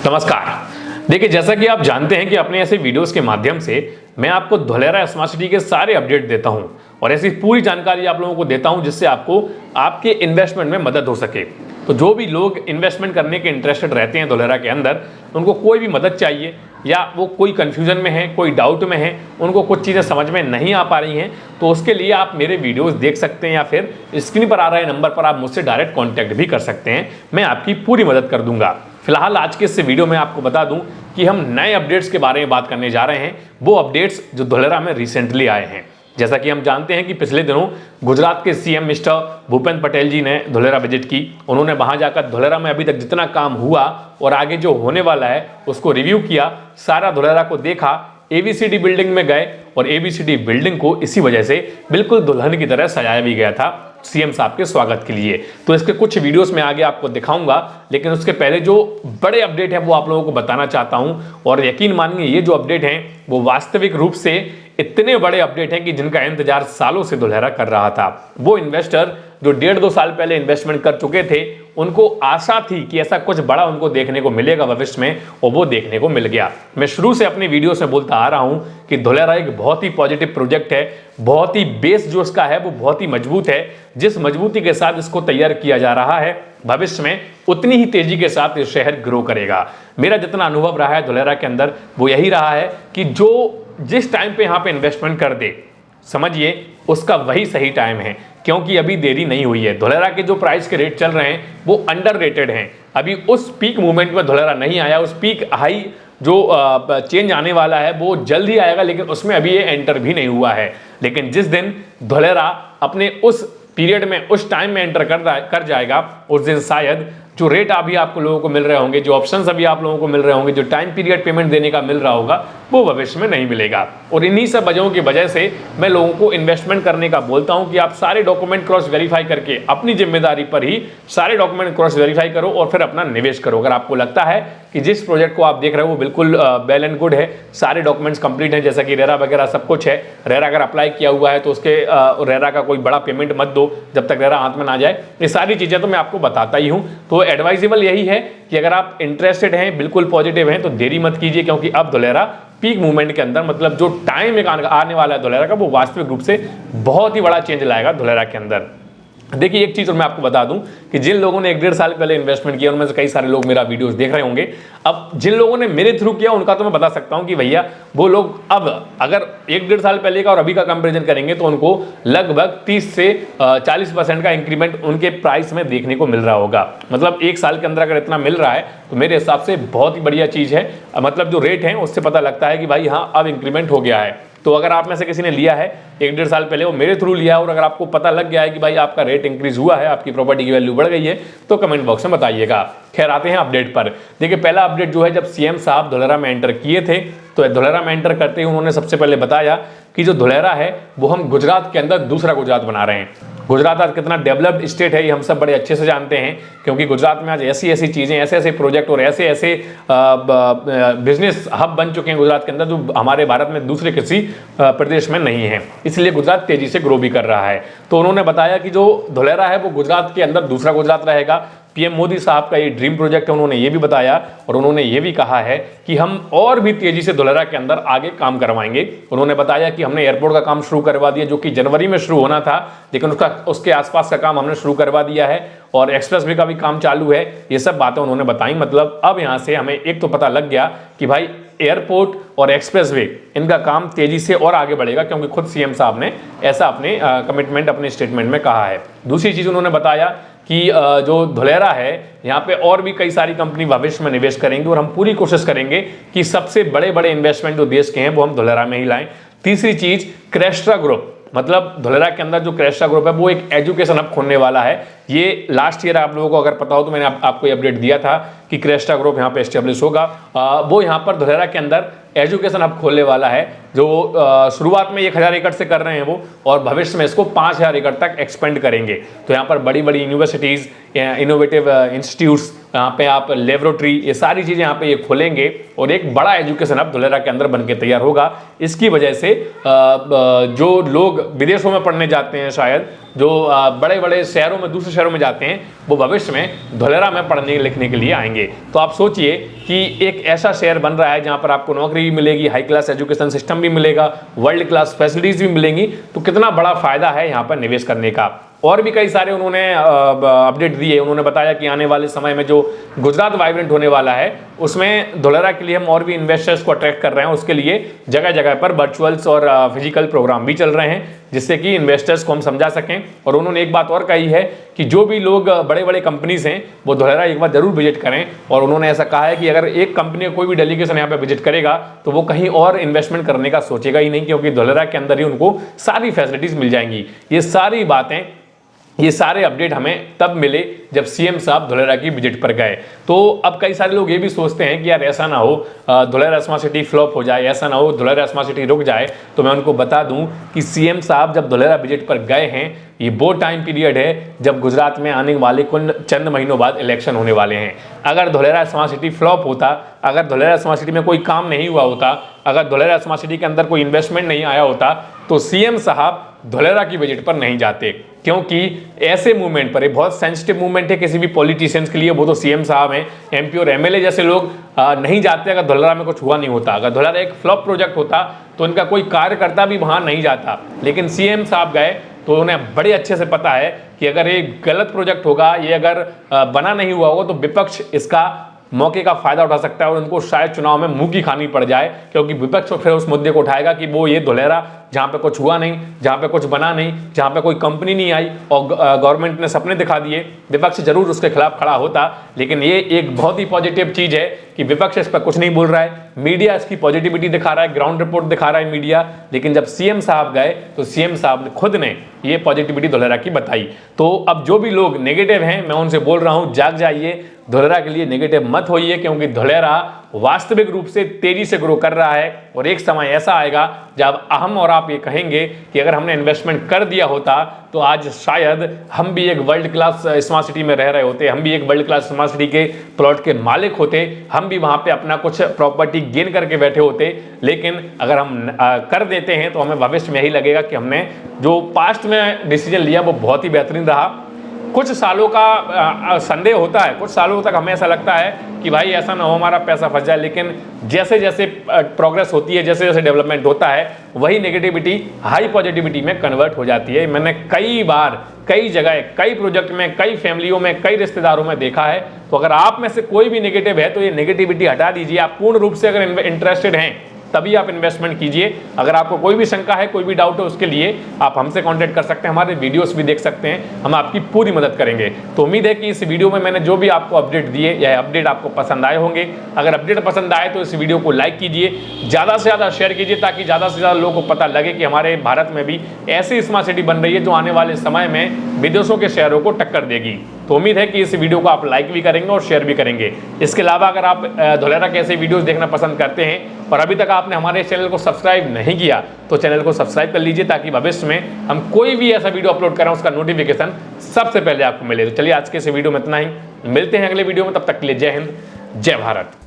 नमस्कार। देखिए, जैसा कि आप जानते हैं कि अपने ऐसे वीडियोस के माध्यम से मैं आपको धोलेरा स्मार्ट सिटी के सारे अपडेट देता हूं और ऐसी पूरी जानकारी आप लोगों को देता हूं जिससे आपको आपके इन्वेस्टमेंट में मदद हो सके। तो जो भी लोग इन्वेस्टमेंट करने के इंटरेस्टेड रहते हैं धोलेरा के अंदर, उनको कोई भी मदद चाहिए या वो कोई कन्फ्यूजन में है, कोई डाउट में है, उनको कुछ चीज़ें समझ में नहीं आ पा रही हैं, तो उसके लिए आप मेरे वीडियोस देख सकते हैं या फिर स्क्रीन पर आ रहे नंबर पर आप मुझसे डायरेक्ट कॉन्टैक्ट भी कर सकते हैं। मैं आपकी पूरी मदद कर दूंगा। फिलहाल आज के इस वीडियो में आपको बता दूं कि हम नए अपडेट्स के बारे में बात करने जा रहे हैं, वो अपडेट्स जो धोलेरा में रिसेंटली आए हैं। जैसा कि हम जानते हैं कि पिछले दिनों गुजरात के सीएम मिस्टर भूपेंद्र पटेल जी ने धोलेरा विजिट की। उन्होंने वहां जाकर धोलेरा में अभी तक जितना काम हुआ और आगे जो होने वाला है उसको रिव्यू किया, सारा धोलेरा को देखा, एबीसीडी बिल्डिंग में गए और एबीसीडी बिल्डिंग को इसी वजह से बिल्कुल दुल्हन की तरह सजाया भी गया था सीएम साहब के स्वागत के लिए। तो इसके कुछ वीडियोस में आगे आपको दिखाऊंगा, लेकिन उसके पहले जो बड़े अपडेट है वो आप लोगों को बताना चाहता हूं। और यकीन मानिए ये जो अपडेट हैं वो वास्तविक रूप से इतने बड़े अपडेट हैं कि जिनका इंतजार सालों से धोलेरा कर रहा था। वो इन्वेस्टर जो 1.5-2 साल पहले इन्वेस्टमेंट कर चुके थे, उनको आशा थी कि ऐसा कुछ बड़ा उनको देखने को मिलेगा भविष्य में, और वो देखने को मिल गया। मैं शुरू से अपनी वीडियो में बोलता आ रहा हूं कि धोलेरा एक बहुत ही पॉजिटिव प्रोजेक्ट है, बहुत ही बेस जो इसका है वो बहुत ही मजबूत है। जिस मजबूती के साथ इसको तैयार किया जा रहा है, भविष्य में उतनी ही तेजी के साथ ये शहर ग्रो करेगा। मेरा जितना अनुभव रहा है धोलेरा के अंदर वो यही रहा है कि जो जिस टाइम पे यहाँ पे इन्वेस्टमेंट कर दे, समझिए उसका वही सही टाइम है, क्योंकि अभी देरी नहीं हुई है। धोलेरा के जो प्राइस के रेट चल रहे हैं वो अंडररेटेड हैं। अभी उस पीक मूवमेंट में धोलेरा नहीं आया। उस पीक हाई जो चेंज आने वाला है वो जल्द ही आएगा, लेकिन उसमें अभी ये एंटर भी नहीं हुआ है। लेकिन जिस दिन धोलेरा अपने उस पीरियड में, उस टाइम में एंटर कर जाएगा, उस दिन शायद जो रेट अभी आपको लोगों को मिल रहे होंगे, जो ऑप्शंस अभी आप लोगों को मिल रहे होंगे, जो टाइम पीरियड पेमेंट देने का मिल रहा होगा, वो भविष्य में नहीं मिलेगा। और इन्हीं सब वजहों की वजह से मैं लोगों को इन्वेस्टमेंट करने का बोलता हूं कि आप सारे डॉक्यूमेंट क्रॉस वेरीफाई करके अपनी जिम्मेदारी पर ही सारे डॉक्यूमेंट क्रॉस वेरीफाई करो और फिर अपना निवेश करो। अगर आपको लगता है कि जिस प्रोजेक्ट को आप देख रहे हो वो बिल्कुल वेल एंड गुड है, सारे डॉक्यूमेंट्स कंप्लीट हैं, जैसा कि रेरा वगैरह सब कुछ है, रेरा अगर अप्लाई किया हुआ है तो उसके रेरा का कोई बड़ा पेमेंट मत दो जब तक रेरा हाथ में ना जाए। ये सारी चीजें तो मैं आपको बताता ही हूं। तो एडवाइजेबल यही है कि अगर आप इंटरेस्टेड हैं, बिल्कुल पॉजिटिव हैं, तो देरी मत कीजिए, क्योंकि अब धोलेरा पीक मूवमेंट के अंदर, मतलब जो टाइम एक आने वाला है धोलेरा का, वो वास्तविक रूप से बहुत ही बड़ा चेंज लाएगा धोलेरा के अंदर। देखिए, एक चीज और मैं आपको बता दूं कि जिन लोगों ने 1-1.5 साल पहले इन्वेस्टमेंट किया उनमें से कई सारे लोग मेरा वीडियोस देख रहे होंगे। अब जिन लोगों ने मेरे थ्रू किया उनका तो मैं बता सकता हूं कि भैया वो लोग अब अगर 1-1.5 साल पहले का और अभी का कंपैरिजन करेंगे तो उनको लगभग 30 से 40% का इंक्रीमेंट उनके प्राइस में देखने को मिल रहा होगा। मतलब 1 साल के अंदर अगर इतना मिल रहा है तो मेरे हिसाब से बहुत ही बढ़िया चीज है। मतलब जो रेट है उससे पता लगता है कि भाई हाँ, अब इंक्रीमेंट हो गया है। तो अगर आप में से किसी ने लिया है 1-1.5 साल पहले, वो मेरे थ्रू लिया है, और अगर आपको पता लग गया है कि भाई आपका रेट इंक्रीज हुआ है, आपकी प्रॉपर्टी की वैल्यू बढ़ गई है, तो कमेंट बॉक्स में बताइएगा। खैर, आते हैं अपडेट पर। देखिए, पहला अपडेट जो है, जब सीएम साहब धोलेरा में एंटर किए थे तो धोलेरा में एंटर करते ही उन्होंने सबसे पहले बताया कि जो धोलेरा है वो हम गुजरात के अंदर दूसरा गुजरात बना रहे हैं। गुजरात आज कितना डेवलप्ड स्टेट है ये हम सब बड़े अच्छे से जानते हैं, क्योंकि गुजरात में आज ऐसी ऐसी चीज़ें, ऐसे ऐसे प्रोजेक्ट और ऐसे ऐसे बिजनेस हब बन चुके हैं गुजरात के अंदर जो हमारे भारत में दूसरे किसी प्रदेश में नहीं है। इसलिए गुजरात तेजी से ग्रो भी कर रहा है। तो उन्होंने बताया कि जो धोलेरा है वो गुजरात के अंदर दूसरा गुजरात रहेगा। पीएम मोदी साहब का ये ड्रीम प्रोजेक्ट है, उन्होंने ये भी बताया। और उन्होंने ये भी कहा है कि हम और भी तेजी से धोलेरा के अंदर आगे काम करवाएंगे। उन्होंने बताया कि हमने एयरपोर्ट का काम शुरू करवा दिया, जो कि जनवरी में शुरू होना था, लेकिन उसके आसपास का काम हमने शुरू करवा दिया है, और एक्सप्रेसवे का भी काम चालू है। ये सब बातें उन्होंने बताई। मतलब अब यहाँ से हमें एक तो पता लग गया कि भाई एयरपोर्ट और एक्सप्रेसवे, इनका काम तेजी से और आगे बढ़ेगा, क्योंकि खुद सीएम साहब ने ऐसा अपने कमिटमेंट, अपने स्टेटमेंट में कहा है। दूसरी चीज उन्होंने बताया कि जो धोलेरा है यहाँ पे और भी कई सारी कंपनी भविष्य में निवेश करेंगे, और हम पूरी कोशिश करेंगे कि सबसे बड़े बड़े इन्वेस्टमेंट जो देश के हैं वो हम धोलेरा में ही लाएं। तीसरी चीज, क्रेस्ट्रा ग्रुप, मतलब धोलेरा के अंदर जो क्रेस्ट्रा ग्रुप है वो एक एजुकेशन हब खोलने वाला है। ये लास्ट ईयर आप लोगों को अगर पता हो तो मैंने आपको ये अपडेट दिया था कि क्रेस्ट्रा ग्रुप यहाँ पे एस्टेब्लिश होगा। वो यहाँ पर धोलेरा के अंदर एजुकेशन हब खोलने वाला है, जो शुरुआत में 1000 एकड़ से कर रहे हैं वो, और भविष्य में इसको 5000 एकड़ तक एक्सपेंड करेंगे। तो यहाँ पर बड़ी बड़ी यूनिवर्सिटीज़, इनोवेटिव इंस्टीट्यूट्स, यहाँ पे आप लेबोरेटरी, ये सारी चीज़ें यहाँ पे ये खोलेंगे, और एक बड़ा एजुकेशन हब धोलेरा के अंदर बन के तैयार होगा। इसकी वजह से जो लोग विदेशों में पढ़ने जाते हैं, शायद जो बड़े बड़े शहरों में, दूसरे दूसरे शहरों में जाते हैं वो भविष्य में धोलेरा में पढ़ने लिखने के लिए आएंगे। तो आप सोचिए कि एक ऐसा शहर बन रहा है जहां पर आपको नौकरी भी मिलेगी, हाई क्लास एजुकेशन सिस्टम भी मिलेगा, वर्ल्ड क्लास फैसिलिटीज भी मिलेंगी। तो कितना बड़ा फायदा है यहाँ पर निवेश करने का। और भी कई सारे उन्होंने अपडेट दिए। उन्होंने बताया कि आने वाले समय में जो गुजरात वाइब्रेंट होने वाला है उसमें धोलेरा के लिए हम और भी इन्वेस्टर्स को अट्रैक्ट कर रहे हैं। उसके लिए जगह जगह पर वर्चुअल्स और फिजिकल प्रोग्राम भी चल रहे हैं जिससे कि इन्वेस्टर्स को हम समझा सकें। और उन्होंने एक बात और कही है कि जो भी लोग बड़े बड़े कंपनीज हैं वो धोलेरा एक बार जरूर विजिट करें। और उन्होंने ऐसा कहा है कि अगर एक कंपनी का कोई भी डेलीगेशन यहाँ पे विजिट करेगा तो वो कहीं और इन्वेस्टमेंट करने का सोचेगा ही नहीं, क्योंकि धोलेरा के अंदर ही उनको सारी फैसिलिटीज मिल जाएंगी। ये सारी बातें, ये सारे अपडेट हमें तब मिले जब सीएम साहब धोलेरा की विजिट पर गए। तो अब कई सारे लोग ये भी सोचते हैं कि यार ऐसा ना हो धोलेरा स्मार्ट सिटी फ्लॉप हो जाए, ऐसा ना हो धोलेरा स्मार्ट सिटी रुक जाए। तो मैं उनको बता दूं कि सीएम साहब जब धोलेरा विजिट पर गए हैं ये वो टाइम पीरियड है जब गुजरात में आने वाले कुछ चंद महीनों बाद इलेक्शन होने वाले हैं। अगर धोलेरा स्मार्ट सिटी फ्लॉप होता, अगर धोलेरा स्मार्ट सिटी में कोई काम नहीं हुआ होता, अगर धोलेरा स्मार्ट सिटी के अंदर कोई इन्वेस्टमेंट नहीं आया होता तो सीएम साहब धोलेरा की विजिट पर नहीं जाते। क्योंकि ऐसे मूवमेंट पर, ये बहुत सेंसिटिव मूवमेंट है किसी भी पॉलिटिशियंस के लिए। वो तो सीएम साहब हैं, एमपी और एमएलए जैसे लोग नहीं जाते अगर धोलेरा में कुछ हुआ नहीं होता। अगर धोलेरा एक फ्लॉप प्रोजेक्ट होता तो उनका कोई कार्यकर्ता भी वहां नहीं जाता। लेकिन सीएम साहब गए तो उन्हें बड़े अच्छे से पता है कि अगर ये गलत प्रोजेक्ट होगा, ये अगर बना नहीं हुआ होगा तो विपक्ष इसका मौके का फायदा उठा सकता है और उनको शायद चुनाव में मुंह की खानी पड़ जाए। क्योंकि विपक्ष फिर उस मुद्दे को उठाएगा कि वो ये धोलेरा जहाँ पे कुछ हुआ नहीं, जहाँ पे कुछ बना नहीं, जहाँ पे कोई कंपनी नहीं आई और गवर्नमेंट ने सपने दिखा दिए, विपक्ष जरूर उसके खिलाफ खड़ा होता। लेकिन ये एक बहुत ही पॉजिटिव चीज़ है कि विपक्ष इस पर कुछ नहीं बोल रहा है, मीडिया इसकी पॉजिटिविटी दिखा रहा है, ग्राउंड रिपोर्ट दिखा रहा है मीडिया। लेकिन जब सीएम साहब गए तो सीएम साहब खुद ने ये पॉजिटिविटी धोलेरा की बताई। तो अब जो भी लोग नेगेटिव हैं मैं उनसे बोल रहा हूँ, जाग जाइए, धोलेरा के लिए नेगेटिव मत होइए। क्योंकि धोलेरा वास्तविक रूप से तेजी से ग्रो कर रहा है और एक समय ऐसा आएगा जब हम और आप ये कहेंगे कि अगर हमने इन्वेस्टमेंट कर दिया होता तो आज शायद हम भी एक वर्ल्ड क्लास स्मार्ट सिटी में रह रहे होते, हम भी एक वर्ल्ड क्लास स्मार्ट सिटी के प्लॉट के मालिक होते, हम भी वहाँ पे अपना कुछ प्रॉपर्टी गेन करके बैठे होते। लेकिन अगर हम कर देते हैं तो हमें भविष्य में यही लगेगा कि हमने जो पास्ट में डिसीजन लिया वो बहुत ही बेहतरीन रहा। कुछ सालों का संदेह होता है, कुछ सालों तक हमें ऐसा लगता है कि भाई ऐसा ना हो हमारा पैसा फंस जाए। लेकिन जैसे जैसे प्रोग्रेस होती है, जैसे जैसे डेवलपमेंट होता है, वही नेगेटिविटी हाई पॉजिटिविटी में कन्वर्ट हो जाती है। मैंने कई बार, कई जगह, कई प्रोजेक्ट में, कई फैमिलियों में, कई रिश्तेदारों में देखा है। तो अगर आप में से कोई भी नेगेटिव है तो ये नेगेटिविटी हटा दीजिए। आप पूर्ण रूप से अगर इंटरेस्टेड हैं तभी आप इन्वेस्टमेंट कीजिए। अगर आपको कोई भी शंका है, कोई भी डाउट है, उसके लिए आप हमसे कांटेक्ट कर सकते हैं, हमारे वीडियोस भी देख सकते हैं, हम आपकी पूरी मदद करेंगे। तो उम्मीद है कि इस वीडियो में मैंने जो भी आपको अपडेट दिए यह अपडेट आपको पसंद आए होंगे। अगर अपडेट पसंद आए तो इस वीडियो को लाइक कीजिए, ज़्यादा से ज़्यादा शेयर कीजिए ताकि ज़्यादा से ज़्यादा लोगों को पता लगे कि हमारे भारत में भी ऐसी स्मार्ट सिटी बन रही है जो आने वाले समय में विदेशों के शहरों को टक्कर देगी। तो उम्मीद है कि इस वीडियो को आप लाइक भी करेंगे और शेयर भी करेंगे। इसके अलावा अगर आप धोलेरा के ऐसे वीडियोस देखना पसंद करते हैं और अभी तक आपने हमारे चैनल को सब्सक्राइब नहीं किया तो चैनल को सब्सक्राइब कर लीजिए ताकि भविष्य में हम कोई भी ऐसा वीडियो अपलोड करें उसका नोटिफिकेशन सबसे पहले आपको मिले। तो चलिए आज के इस वीडियो में इतना ही, मिलते हैं अगले वीडियो में, तब तक के लिए जय हिंद, जय भारत।